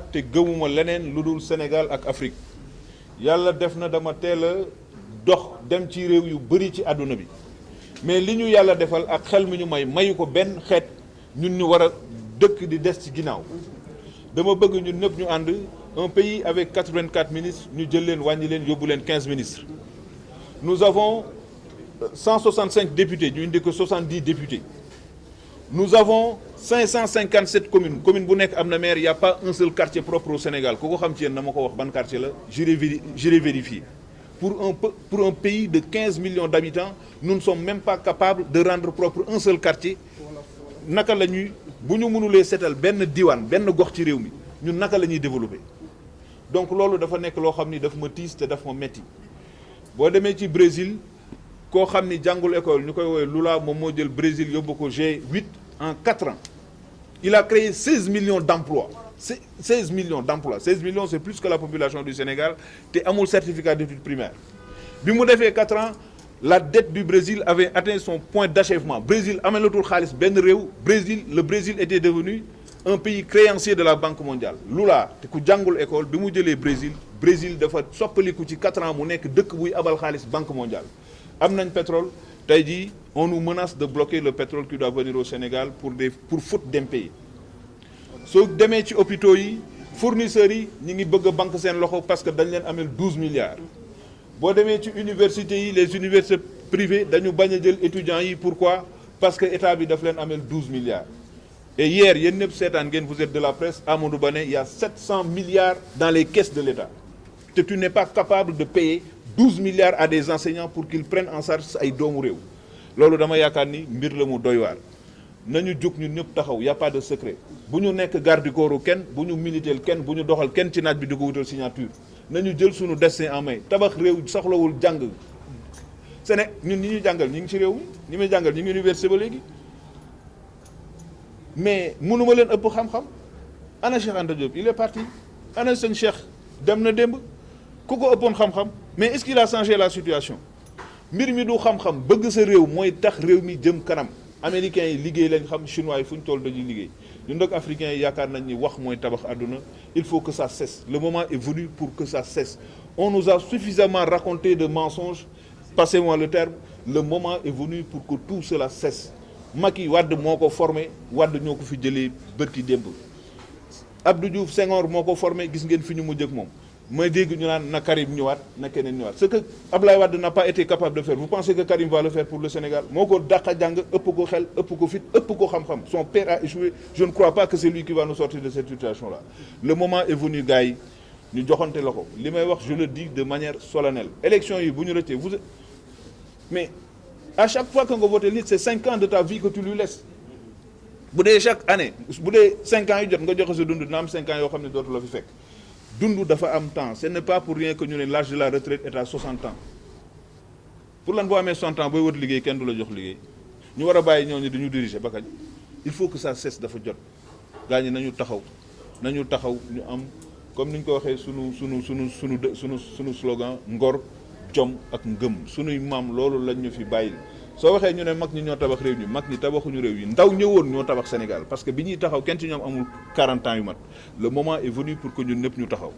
laa te gëmuma leneen lu dul Sénégal ak Afrique yàlla def na dama teel a dox dem ci réew yu bëri ci àdduna bi mais li ñu yàlla defal ak xel mi ñu mayu ko benn xeet ñun ñu war a dëkk di des ci ginnaaw dama bëgg ñun ñëpp ñu ànd un pays avec 84 ministres ñu jël leen wàññi leen yóbbu leen 15 ministres nous avons 165 députés ñu indi ko 70 députés nous avons 557 communes commune bu nekk am na maire y a pas un seul quartier propre au Sénégal ku ko xam ci yéen na ma ko wax ban quartier la j'irai vérifier pour un pays de 15 millions d'habitants nous ne sommes même pas capables de rendre propre un seul quartier naka la ñuy bu ñu mënulee seetal benn diwaan benn gox ci réew mi ñun naka la ñuy développer donc loolu dafa nekk loo xam ni daf ma tiis te daf ma metti boo demee ci Brésil koo xam ni jàngul école ñu koy woowee Lula moom moo jël Brésil yóbbu ko G8 en 4 ans il a créé 16 millions d'emplois 16 millions d'emplois 16 millions c'est plus que la population du Sénégal te amul certificat d'études primaires bi mu defee 4 ans la dette du Brésil avait atteint son point d'achèvement Brésil amelatul xaalis benn réew le Brésil était devenu un pays créancier de la Banque mondiale Lula te ku jàngul école bi mu jëlee Brésil dafa soppaliku ci 4 ans mu nekk dëkk buy abal xaalis Banque mondiale am nañ pétrole tey jii on nous menace de bloquer le pétrole qui doit venir au Sénégal pour faute d'impayés soo demee ci hôpitaux yi fournisseurs yi ñi ngi bëgg a banque seen loxo parce que dañ leen amel 12 milliards boo demee ci universités yi les universités privées dañu bañ a jël étudiants yi pourquoi parce que état bi daf leen amel 12 milliards et hier yéen ñëpp seetaan ngeen vous êtes de la presse Amadou Ba ne il y a 700 milliards dans les caisses de l'État te tu n'es pas capable de payer 12 milliards à des enseignants pour qu'ils prennent en charge ay doomu réew loolu dama yaakaar ni mbir la mu doy waar nañu jóg ñun ñëpp taxaw y a pas de secret bu ñu nekk garde du corps kenn bu ñu militaire kenn bu ñu doxal kenn ci naaj bi di ko wutal signature nañu jël suñu destin en main tabax réew soxlawul jàng ñun ñi ñuy jàngal ñi ngi ci réew mi ñi may jàngal ñi ngi université ba léegi mais mënuma leen ëpp xam-xam ana Cheikh Anta Diop il est parti ana sëñ Cheikh dem na démb ku ko ëppoon xam-xam mais est-ce qu'il a changé la situation mbir mi du xam-xam bëgg sa réew mooy tax réew mi jëm kanam américains yi liggéey lañ xam chinois yi fu ñu toll dañuy liggéey ñun nag africains yi yaakaar nañ ni wax mooy tabax àdduna il faut que ça cesse le moment est venu pour que ça cesse on nous a suffisamment raconté de mensonges passez-moi le terme le moment est venu pour que tout cela cesse Macky Wade moo ko formé Wade ñoo ko fi jëlee bërki démb Abdou Diouf Senghor moo ko formé gis ngeen fi ñu mujj ak moom may dégg ñu naan na Karim ñëwaat na keneen ñëwaat ce que Ablaye Wade n'a pas été capable de faire vous pensez que Karim va le faire pour le Sénégal moo ko dàqa jàng ëpp ko xel ëpp ko fit ëpp ko xam-xam son père a échoué je ne crois pas que c'est lui qui va nous sortir de cette situation là le moment est venu gars yi ñu joxante loxo li may wax je le dis de manière solennelle élection yi bu ñu rëccee mais à chaque fois que nga voté nit c'est 5 ans de ta vie que tu lui laisses bu dee chaque année bu dee 5 ans yu jot nga joxe sa dund dina am 5 ans yoo xam ne dootu la fi fekk dund dafa am temps ce n'est pas pour rien que ñu ne l'âge de la retraite est à 60 ans pour lan boo amee 60 ans booy wër liggéey kenn du la jox liggéey ñu war a bàyyi ñooñu dañu diriger ba kañ il faut que ça cesse dafa jot gaa ñi nañu taxaw ñu am comme ni ñu ko waxee sunu slogan ngor jom ak ngëm sunuy maam loolu lañ ñu fi bàyyil soo waxee ñu ne mag ñi ñoo tabax réew mi mag ñi tabaxuñu réew yi ndaw ñëwoon ñoo tabax Sénégal parce que bi ñuy taxaw kenn ci ñoom amul 40 ans yu mat le moment est venu pour que ñun ñëpp ñu taxaw